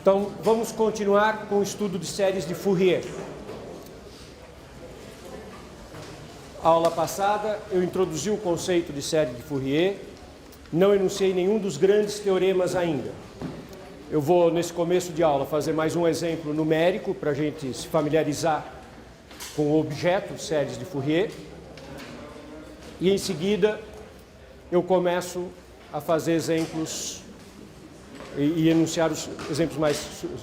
Então, vamos continuar com o estudo de séries de Fourier. A aula passada, eu introduzi o conceito de série de Fourier, não enunciei nenhum dos grandes teoremas ainda. Eu vou, nesse começo de aula, fazer mais um exemplo numérico para a gente se familiarizar com o objeto séries de Fourier. E, em seguida, eu começo a fazer exemplos e enunciar os exemplos mais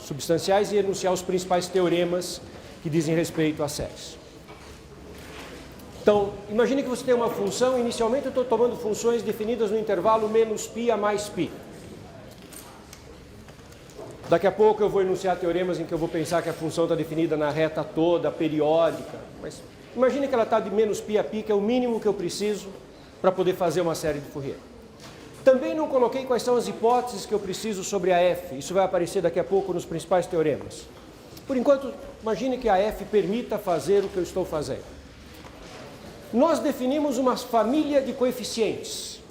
substanciais e enunciar os principais teoremas que dizem respeito às séries. Então, imagine que você tem uma função, inicialmente eu estou tomando funções definidas no intervalo menos π a mais π. Daqui a pouco eu vou enunciar teoremas em que eu vou pensar que a função está definida na reta toda, periódica. Mas imagine que ela está de menos π a π, que é o mínimo que eu preciso para poder fazer uma série de Fourier. Também não coloquei quais são as hipóteses que eu preciso sobre a f. Isso vai aparecer daqui a pouco nos principais teoremas. Por enquanto, imagine que a f permita fazer o que eu estou fazendo. Nós definimos uma família de coeficientes.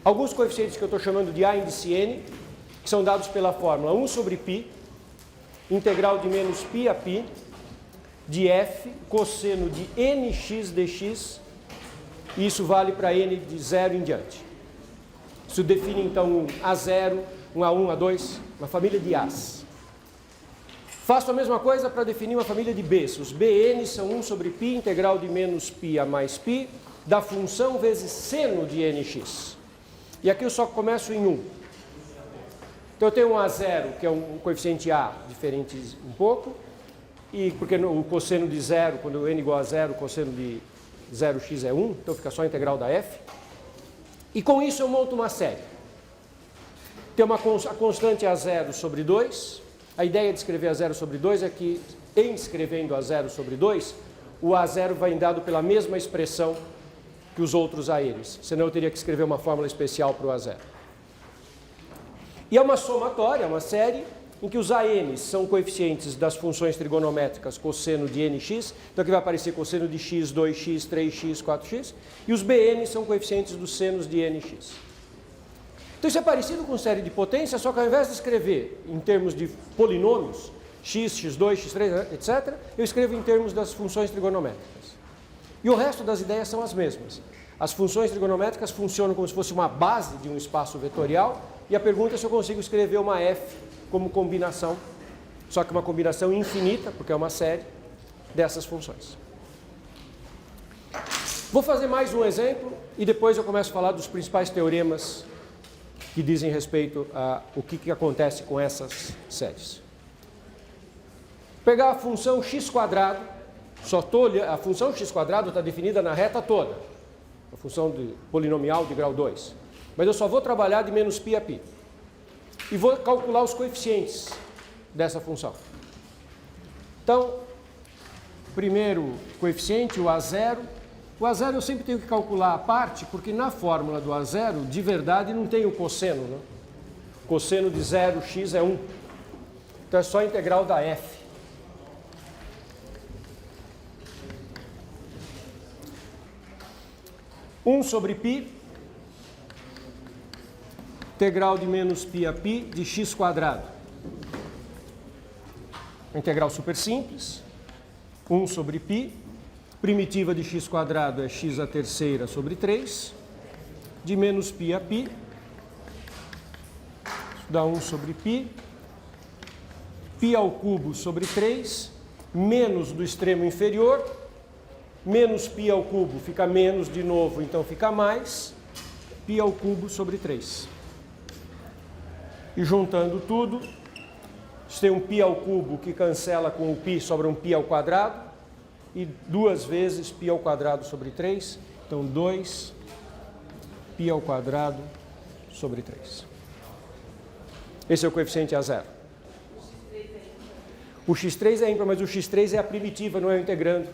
Alguns coeficientes que eu estou chamando de A índice n, que são dados pela fórmula 1 sobre π, integral de menos π a π, de f, cosseno de nx dx, e isso vale para n de 0 em diante. Isso define, então, um A0, um A1, A2, uma família de As. Faço a mesma coisa para definir uma família de Bs. Os Bn são 1 sobre π, integral de menos π a mais π, da função vezes seno de nx. E aqui eu só começo em 1. Então, eu tenho um A0, que é um coeficiente A, diferente um pouco, e porque o cosseno de 0, quando n igual a 0, o cosseno de 0x é 1, então fica só a integral da f. E com isso eu monto uma série. Tem a constante A0 sobre 2. A ideia de escrever A0 sobre 2 é que, em escrevendo A0 sobre 2, o A0 vai dado pela mesma expressão que os outros ANs. Senão eu teria que escrever uma fórmula especial para o A0. E é uma somatória, uma série, em que os ANs são coeficientes das funções trigonométricas cosseno de nx, então aqui vai aparecer cosseno de x, 2x, 3x, 4x, e os Bn são coeficientes dos senos de nx. Então isso é parecido com série de potência, só que ao invés de escrever em termos de polinômios, x, x2, x3, etc., eu escrevo em termos das funções trigonométricas. E o resto das ideias são as mesmas. As funções trigonométricas funcionam como se fosse uma base de um espaço vetorial, e a pergunta é se eu consigo escrever uma f como combinação, só que uma combinação infinita, porque é uma série, dessas funções. Vou fazer mais um exemplo e depois eu começo a falar dos principais teoremas que dizem respeito a o que acontece com essas séries. Pegar a função x², a função x² está definida na reta toda, a função de polinomial de grau 2, mas eu só vou trabalhar de menos π a π. E vou calcular os coeficientes dessa função. Então, primeiro coeficiente, o A0. O A0 eu sempre tenho que calcular a parte, porque na fórmula do A0, de verdade, não tem o cosseno, né? O cosseno de 0x é 1. Então, é só a integral da f. Um sobre π, integral de menos π a π de x². Integral super simples. 1 sobre π. Primitiva de x² é x à terceira sobre 3. De menos π a π. Isso dá 1 sobre π. Π ao cubo sobre 3. Menos do extremo inferior. Menos π ao cubo fica menos de novo, então fica mais. Π ao cubo sobre 3. E juntando tudo, você tem um π ao cubo que cancela com o π, sobra um π ao quadrado, e 2 vezes π ao quadrado sobre 3, então 2 π ao quadrado sobre 3. Esse é o coeficiente A0. O x3 é ímpar, mas o x3 é a primitiva, não é o integrando.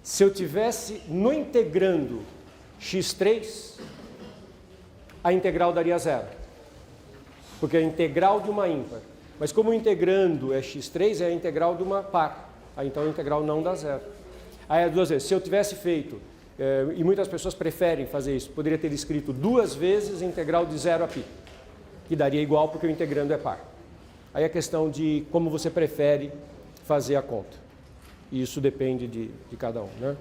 Se eu tivesse no integrando x3, a integral daria 0. Porque é a integral de uma ímpar. Mas como o integrando é x3, é a integral de uma par. Aí então a integral não dá 0. Aí é 2 vezes. Se eu tivesse feito, e muitas pessoas preferem fazer isso, poderia ter escrito 2 vezes a integral de 0 a π. Que daria igual porque o integrando é par. Aí é questão de como você prefere fazer a conta. E isso depende de cada um, né?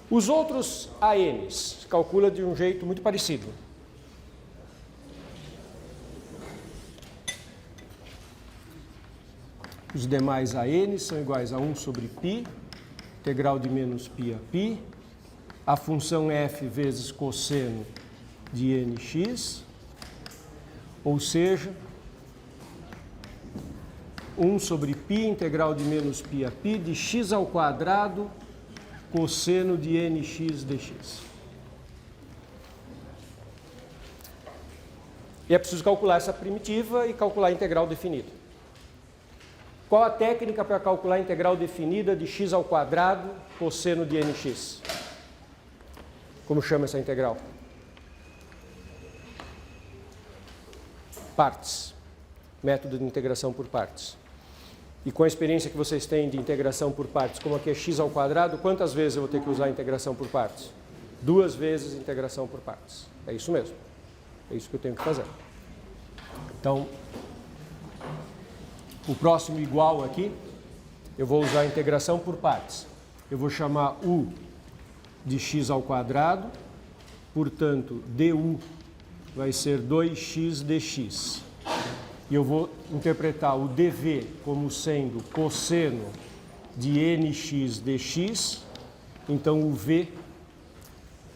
Os outros ANs se calcula de um jeito muito parecido. Os demais ANs são iguais a 1 sobre π, integral de menos π a π, a função f vezes cosseno de nx, ou seja, 1 sobre π, integral de menos π a π, de x ao quadrado, cosseno de nx dx. E é preciso calcular essa primitiva e calcular a integral definida. Qual a técnica para calcular a integral definida de x ao quadrado, cosseno de nx? Como chama essa integral? Partes. Método de integração por partes. E com a experiência que vocês têm de integração por partes, como aqui é x ao quadrado, quantas vezes eu vou ter que usar a integração por partes? 2 vezes integração por partes. É isso mesmo. É isso que eu tenho que fazer. Então, o próximo igual aqui, eu vou usar a integração por partes. Eu vou chamar u de x ao quadrado, portanto, du vai ser 2x dx. E eu vou interpretar o dv como sendo cosseno de nx dx. Então, o v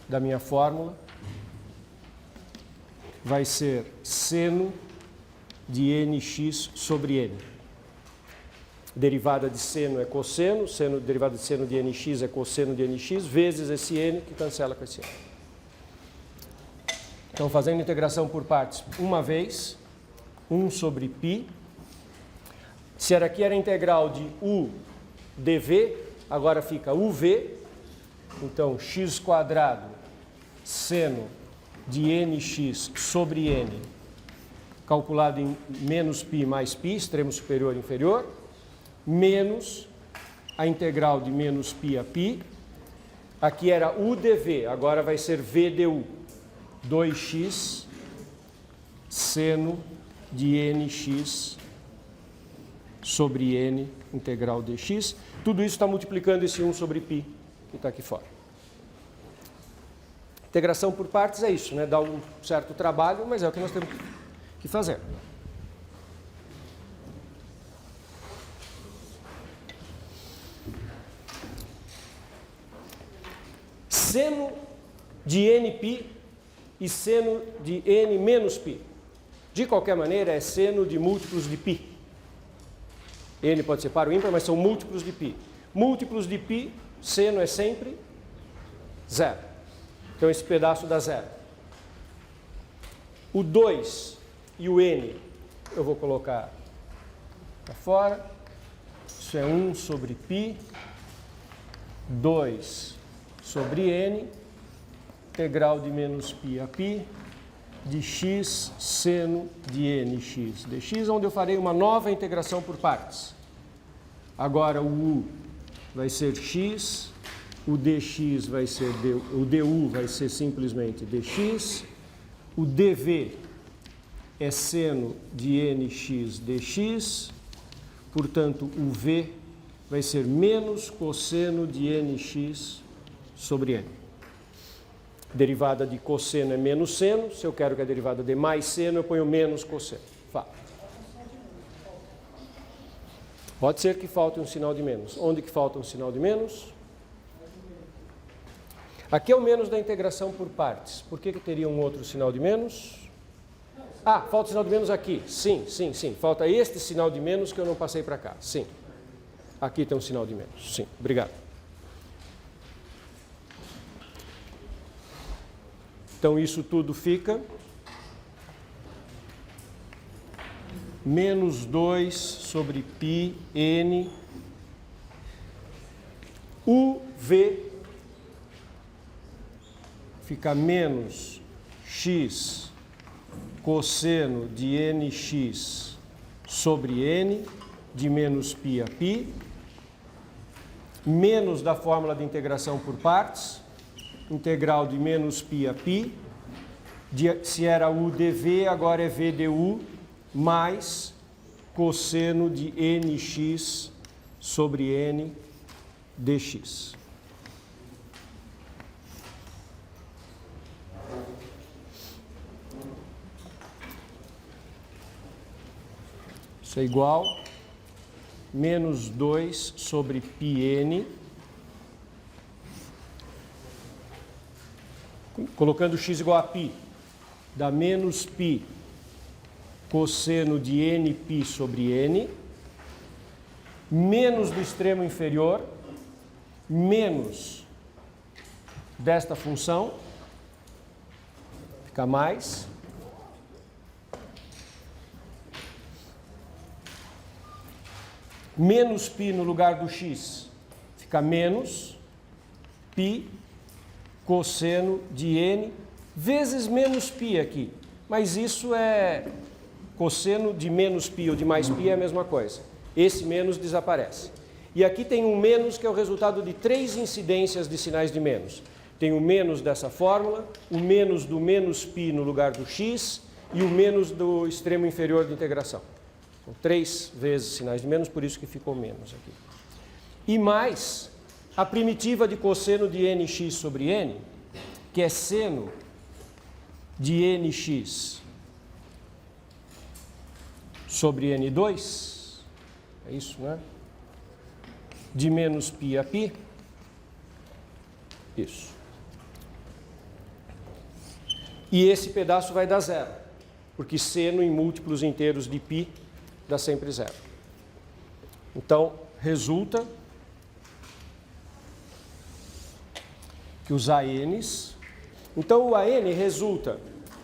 da minha fórmula vai ser seno de nx sobre n. Derivada de seno é cosseno, derivada de seno de nx é cosseno de nx, vezes esse n que cancela com esse n. Então, fazendo integração por partes uma vez, 1 sobre π. Se aqui era a integral de u dv, agora fica uv. Então, x quadrado seno de nx sobre n, calculado em menos π mais π, extremo superior e inferior, menos a integral de menos π a π. Aqui era u dv, agora vai ser v du. 2x seno de nx sobre n integral dx. Tudo isso está multiplicando esse 1 sobre π que está aqui fora. Integração por partes é isso, né? Dá um certo trabalho, mas é o que nós temos que fazer. Seno de nπ e seno de n menos π. De qualquer maneira, é seno de múltiplos de π. N pode ser par ou ímpar, mas são múltiplos de π. Múltiplos de π, seno é sempre zero. Então, esse pedaço dá zero. O 2 e o n eu vou colocar para fora. Isso é 1 sobre π, 2 sobre n, integral de menos π a π, de x seno de nx dx, onde eu farei uma nova integração por partes. Agora o u vai ser x, o dx vai ser o du vai ser simplesmente dx, o dv é seno de nx dx, portanto o v vai ser menos cosseno de nx sobre n. Derivada de cosseno é menos seno. Se eu quero que a derivada dê mais seno, eu ponho menos cosseno. Fala. Pode ser que falte um sinal de menos. Onde que falta um sinal de menos? Aqui é o menos da integração por partes. Por que teria um outro sinal de menos? Ah, falta o sinal de menos aqui. Sim, sim, sim. Falta este sinal de menos que eu não passei para cá. Sim. Aqui tem um sinal de menos. Sim, obrigado. Então, isso tudo fica menos 2 sobre π n uv fica menos x cosseno de nx sobre n de menos π a π, menos da fórmula de integração por partes, integral de menos π a π, se era u dv, agora é v du, mais cosseno de nx sobre n dx. Isso é igual a menos 2 sobre πn, colocando x igual a π, dá menos π cosseno de nπ sobre n, menos do extremo inferior, menos desta função, fica mais, menos π no lugar do x, fica menos π cosseno de n vezes menos π aqui, mas isso é cosseno de menos π ou de mais π é a mesma coisa. Esse menos desaparece. E aqui tem um menos que é o resultado de 3 incidências de sinais de menos. Tem o menos dessa fórmula, o menos do menos π no lugar do x e o menos do extremo inferior de integração. São 3 vezes sinais de menos, por isso que ficou menos aqui. E mais a primitiva de cosseno de nx sobre n, que é seno de nx sobre n2, é isso, né? De menos π a π, isso. E esse pedaço vai dar zero, porque seno em múltiplos inteiros de π dá sempre zero. Então, resulta que os ANs... Então, o AN resulta,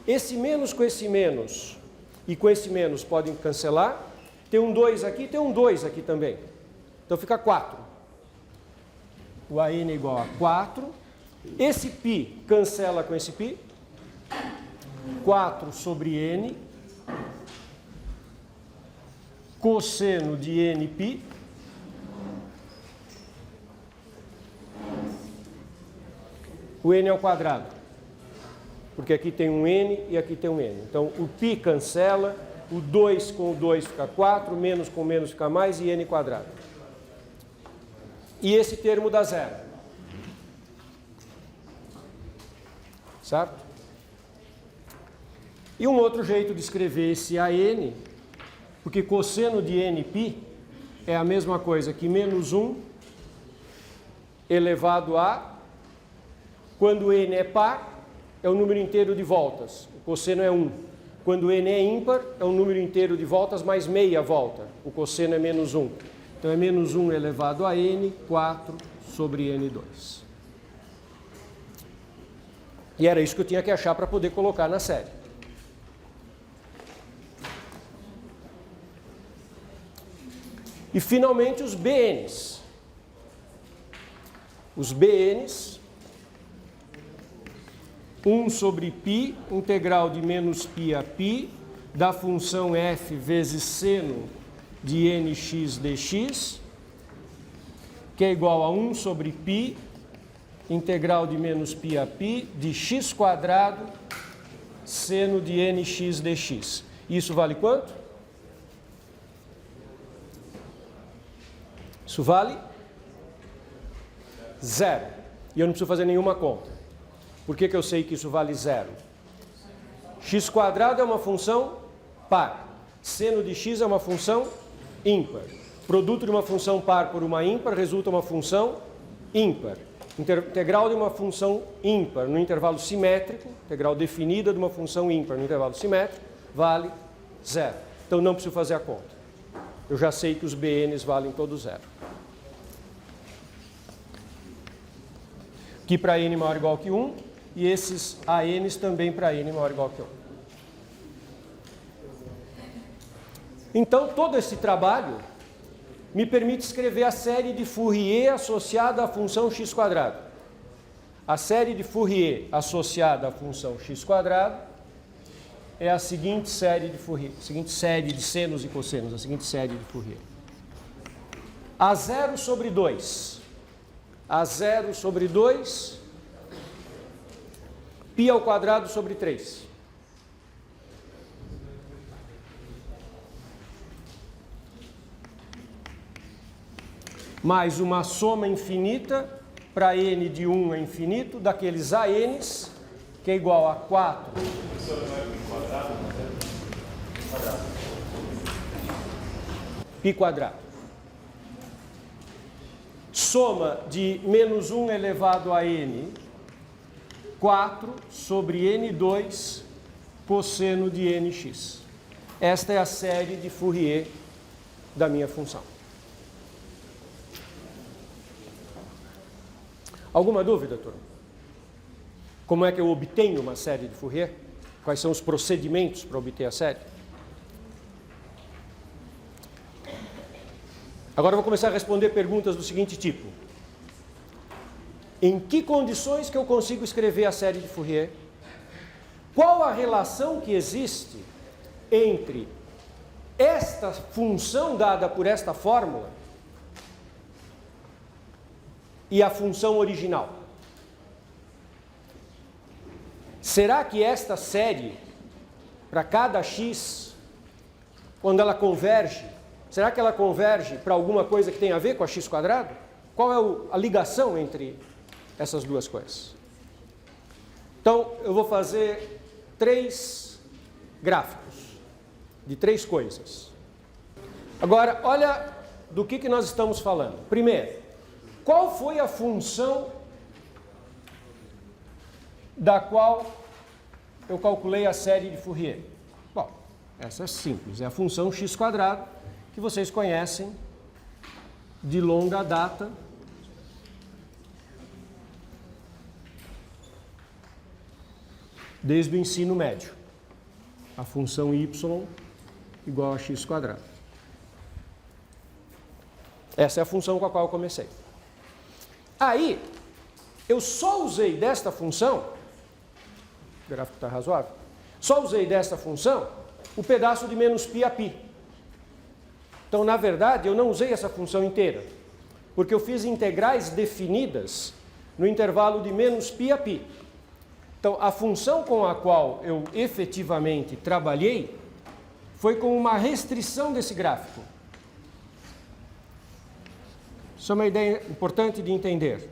esse menos com esse menos e com esse menos podem cancelar. Tem um 2 aqui, tem um 2 aqui também. Então, fica 4. O AN é igual a 4. Esse π cancela com esse π. 4 sobre n, cosseno de nπ, o n ao quadrado, porque aqui tem um n e aqui tem um n. Então, o π cancela, o 2 com o 2 fica 4, menos com menos fica mais, e n quadrado. E esse termo dá zero. Certo? E um outro jeito de escrever esse AN, porque cosseno de nπ é a mesma coisa que menos 1 elevado a, quando n é par, é o número inteiro de voltas. O cosseno é 1. Quando n é ímpar, é o número inteiro de voltas mais meia volta. O cosseno é menos 1. Então, é menos 1 elevado a n, 4 sobre n2. E era isso que eu tinha que achar para poder colocar na série. E, finalmente, os BNs. Os BNs, 1 sobre π, integral de menos π a π, da função f vezes seno de nx dx, que é igual a 1 sobre π, integral de menos π a π, de x quadrado, seno de nx dx. Isso vale quanto? Isso vale zero. E eu não preciso fazer nenhuma conta. Por que eu sei que isso vale zero? X quadrado é uma função par. Seno de x é uma função ímpar. Produto de uma função par por uma ímpar resulta uma função ímpar. Integral de uma função ímpar no intervalo simétrico, integral definida de uma função ímpar no intervalo simétrico, vale zero. Então não preciso fazer a conta. Eu já sei que os BNs valem todos zero. Aqui para n maior ou igual que 1, e esses ANs também para n maior ou igual que 1. Então, todo esse trabalho me permite escrever a série de Fourier associada à função x². A série de Fourier associada à função x² é a seguinte série de Fourier, a seguinte série de senos e cossenos, a seguinte série de Fourier. A0 sobre 2. A0 sobre 2, π ao quadrado sobre 3. mais uma soma infinita para n de 1 a infinito, daqueles ANs, que é igual a 4. Π quadrado. Soma de menos 1 elevado a n, 4 sobre n2 cosseno de nx. Esta é a série de Fourier da minha função. Alguma dúvida, turma? Como é que eu obtenho uma série de Fourier? Quais são os procedimentos para obter a série? Agora eu vou começar a responder perguntas do seguinte tipo. Em que condições que eu consigo escrever a série de Fourier? Qual a relação que existe entre esta função dada por esta fórmula e a função original? Será que esta série, para cada x, quando ela converge, será que ela converge para alguma coisa que tem a ver com a x quadrado? Qual é a ligação entre essas duas coisas? Então, eu vou fazer 3 gráficos de 3 coisas. Agora, olha do que nós estamos falando. Primeiro, qual foi a função da qual eu calculei a série de Fourier? Bom, essa é simples, é a função x quadrado, que vocês conhecem de longa data. Desde o ensino médio. A função y igual a x quadrado. Essa é a função com a qual eu comecei. Aí, eu só usei desta função, o gráfico está razoável, só usei desta função o pedaço de menos π a π. Então, na verdade, eu não usei essa função inteira, porque eu fiz integrais definidas no intervalo de menos π a π. Então, a função com a qual eu efetivamente trabalhei foi com uma restrição desse gráfico. Isso é uma ideia importante de entender.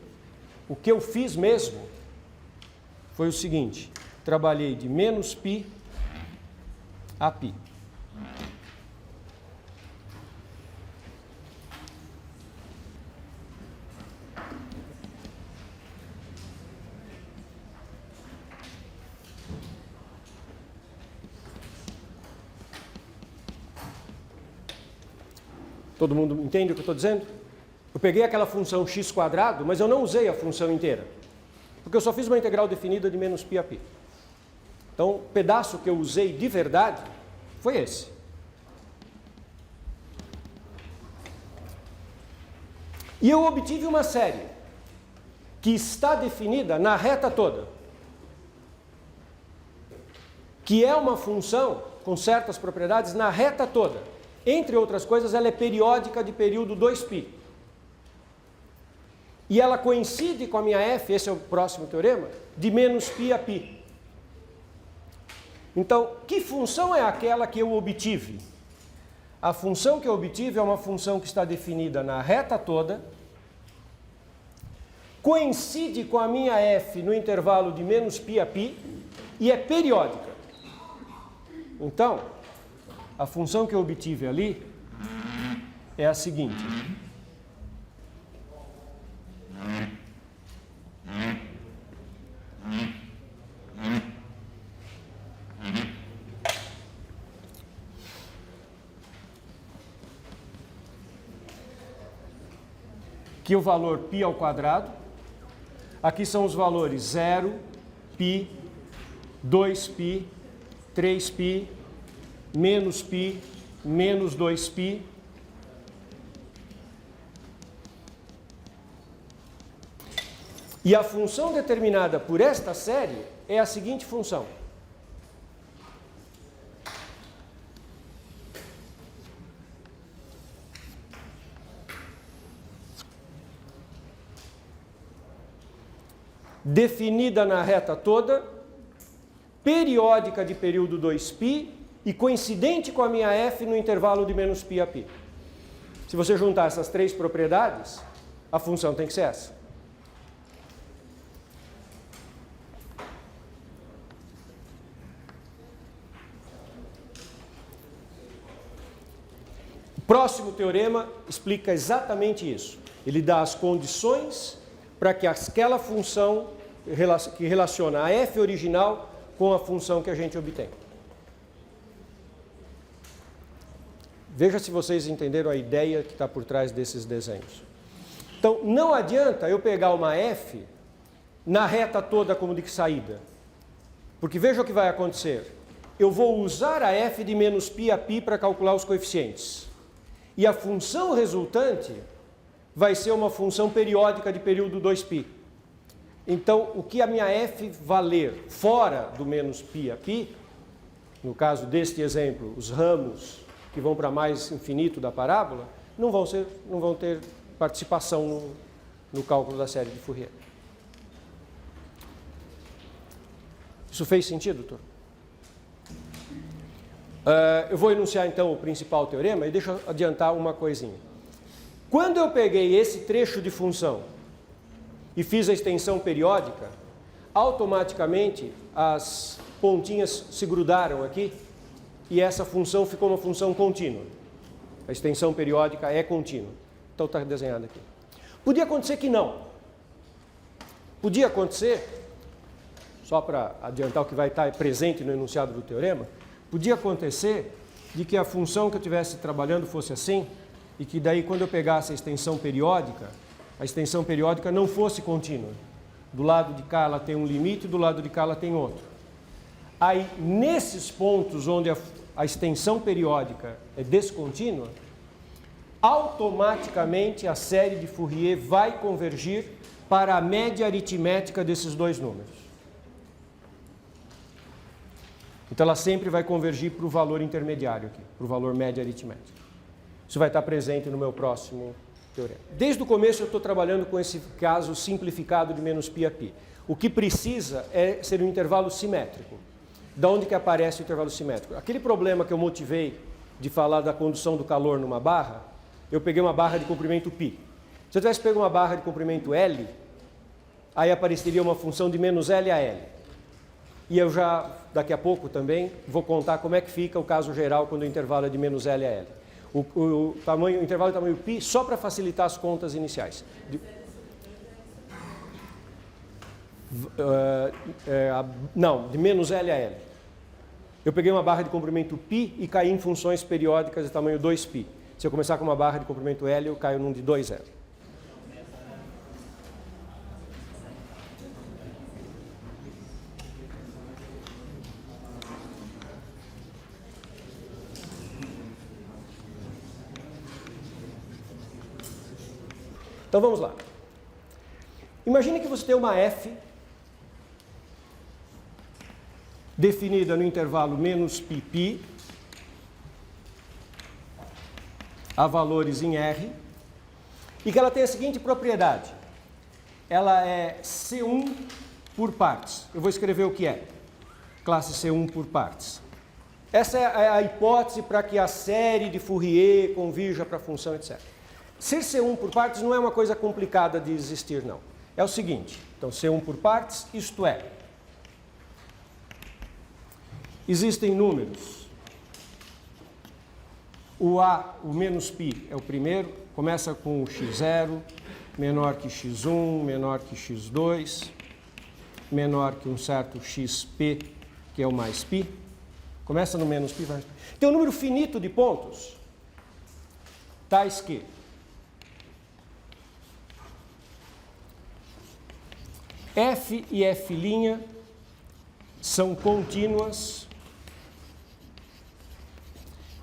O que eu fiz mesmo foi o seguinte: trabalhei de menos π a π. Todo mundo entende o que eu estou dizendo? Eu peguei aquela função x quadrado, mas eu não usei a função inteira, porque eu só fiz uma integral definida de menos π a π. Então, o pedaço que eu usei de verdade foi esse. E eu obtive uma série que está definida na reta toda, que é uma função com certas propriedades na reta toda. Entre outras coisas, ela é periódica de período 2π. E ela coincide com a minha f, esse é o próximo teorema, de menos π a π. Então, que função é aquela que eu obtive? A função que eu obtive é uma função que está definida na reta toda, coincide com a minha f no intervalo de menos π a π e é periódica. Então, a função que eu obtive ali é a seguinte. Aqui o valor π ao quadrado. Aqui são os valores 0, π, 2π, 3π, menos π, menos 2π. E a função determinada por esta série é a seguinte função. Definida na reta toda, periódica de período 2π, e coincidente com a minha f no intervalo de menos π a π. Se você juntar essas três propriedades, a função tem que ser essa. O próximo teorema explica exatamente isso. Ele dá as condições para que aquela função que relaciona a f original com a função que a gente obtém. Veja se vocês entenderam a ideia que está por trás desses desenhos. Então, não adianta eu pegar uma f na reta toda como de saída. Porque veja o que vai acontecer. Eu vou usar a f de menos π a π para calcular os coeficientes. E a função resultante vai ser uma função periódica de período 2π. Então, o que a minha f valer fora do menos π a π, no caso deste exemplo, os ramos que vão para mais infinito da parábola, não vão ter participação no cálculo da série de Fourier. Isso fez sentido, doutor? Eu vou enunciar então o principal teorema e deixa eu adiantar uma coisinha. Quando eu peguei esse trecho de função e fiz a extensão periódica, automaticamente as pontinhas se grudaram aqui e essa função ficou uma função contínua. A extensão periódica é contínua. Então está desenhado aqui. Podia acontecer que não. Podia acontecer, só para adiantar o que vai estar presente no enunciado do teorema, podia acontecer de que a função que eu estivesse trabalhando fosse assim, e que daí quando eu pegasse a extensão periódica não fosse contínua. Do lado de cá ela tem um limite, do lado de cá ela tem outro. Aí, nesses pontos onde a extensão periódica é descontínua, automaticamente a série de Fourier vai convergir para a média aritmética desses dois números. Então ela sempre vai convergir para o valor intermediário aqui, para o valor média aritmética. Isso vai estar presente no meu próximo teorema. Desde o começo eu estou trabalhando com esse caso simplificado de menos π a π. O que precisa é ser um intervalo simétrico. Da onde que aparece o intervalo simétrico? Aquele problema que eu motivei de falar da condução do calor numa barra, eu peguei uma barra de comprimento π. Se eu tivesse pego uma barra de comprimento L, aí apareceria uma função de menos L a L. E eu já, daqui a pouco também, vou contar como é que fica o caso geral quando o intervalo é de menos L a L. O intervalo de tamanho π só para facilitar as contas iniciais. Não, de menos L a L. Eu peguei uma barra de comprimento π e caí em funções periódicas de tamanho 2π. Se eu começar com uma barra de comprimento L, eu caio num de 2L. Então vamos lá. Imagine que você tem uma f definida no intervalo menos π a valores em R e que ela tem a seguinte propriedade. Ela é C1 por partes. Eu vou escrever o que é. Classe C1 por partes. Essa é a hipótese para que a série de Fourier convirja para a função, etc. Ser C1 por partes não é uma coisa complicada de existir, não. É o seguinte, então C1 por partes, isto é, existem números, o menos π é o primeiro, começa com o x0, menor que x1, menor que x2, menor que um certo xp, que é o mais π, começa no menos π, vai. Tem um número finito de pontos, tais que f e f' são contínuas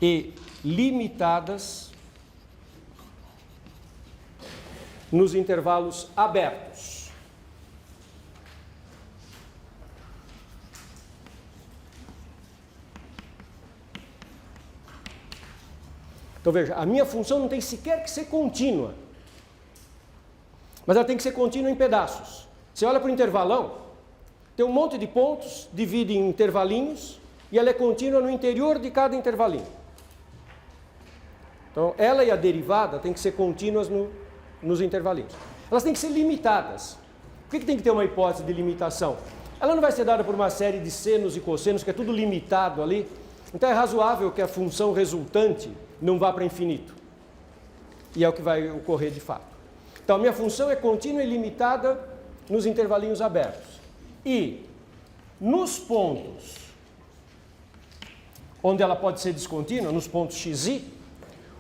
e limitadas nos intervalos abertos. Então veja, a minha função não tem sequer que ser contínua, mas ela tem que ser contínua em pedaços. Você olha para o intervalão, tem um monte de pontos, divide em intervalinhos, e ela é contínua no interior de cada intervalinho. Então, ela e a derivada têm que ser contínuas nos intervalinhos. Elas têm que ser limitadas. Por que tem que ter uma hipótese de limitação? Ela não vai ser dada por uma série de senos e cossenos, que é tudo limitado ali. Então, é razoável que a função resultante não vá para infinito. E é o que vai ocorrer de fato. Então, a minha função é contínua e limitada nos intervalinhos abertos. E nos pontos onde ela pode ser descontínua, nos pontos xi,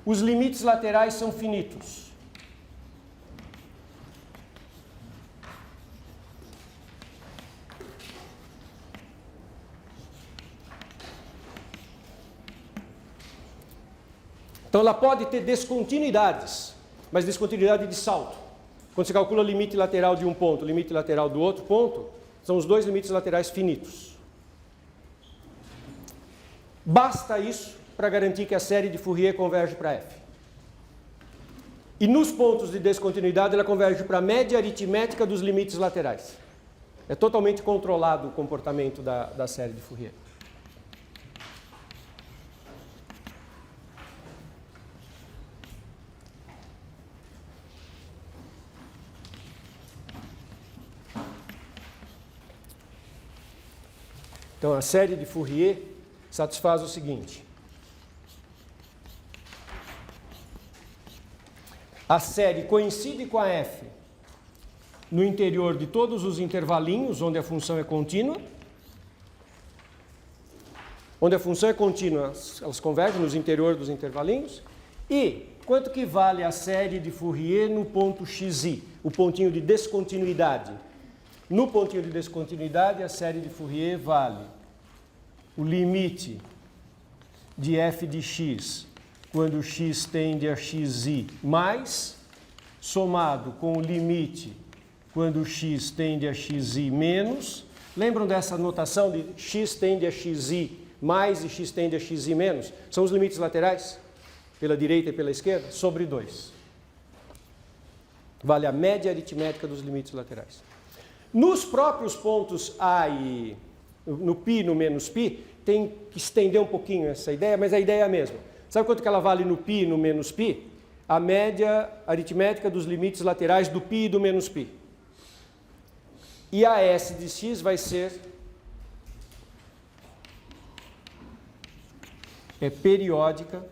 os limites laterais são finitos. Então, ela pode ter descontinuidades, mas descontinuidade de salto. Quando você calcula o limite lateral de um ponto, o limite lateral do outro ponto, são os dois limites laterais finitos. Basta isso para garantir que a série de Fourier converge para F. E nos pontos de descontinuidade, ela converge para a média aritmética dos limites laterais. É totalmente controlado o comportamento da série de Fourier. Então, a série de Fourier satisfaz o seguinte. A série coincide com a F no interior de todos os intervalinhos onde a função é contínua. Onde a função é contínua, elas convergem nos interiores dos intervalinhos. E quanto que vale a série de Fourier no ponto xi, o pontinho de descontinuidade? No pontinho de descontinuidade, a série de Fourier vale o limite de f de x quando x tende a xi mais, somado com o limite quando x tende a xi menos. Lembram dessa notação de x tende a xi mais e x tende a xi menos? São os limites laterais, pela direita e pela esquerda, sobre 2. Vale a média aritmética dos limites laterais. Nos próprios pontos A e no π e no menos π, tem que estender um pouquinho essa ideia, mas a ideia é a mesma. Sabe quanto que ela vale no π e no menos π? A média aritmética dos limites laterais do π e do menos π. E a S de x vai ser periódica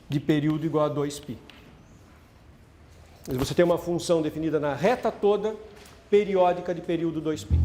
de período igual a 2π. Você tem uma função definida na reta toda, periódica de período 2π.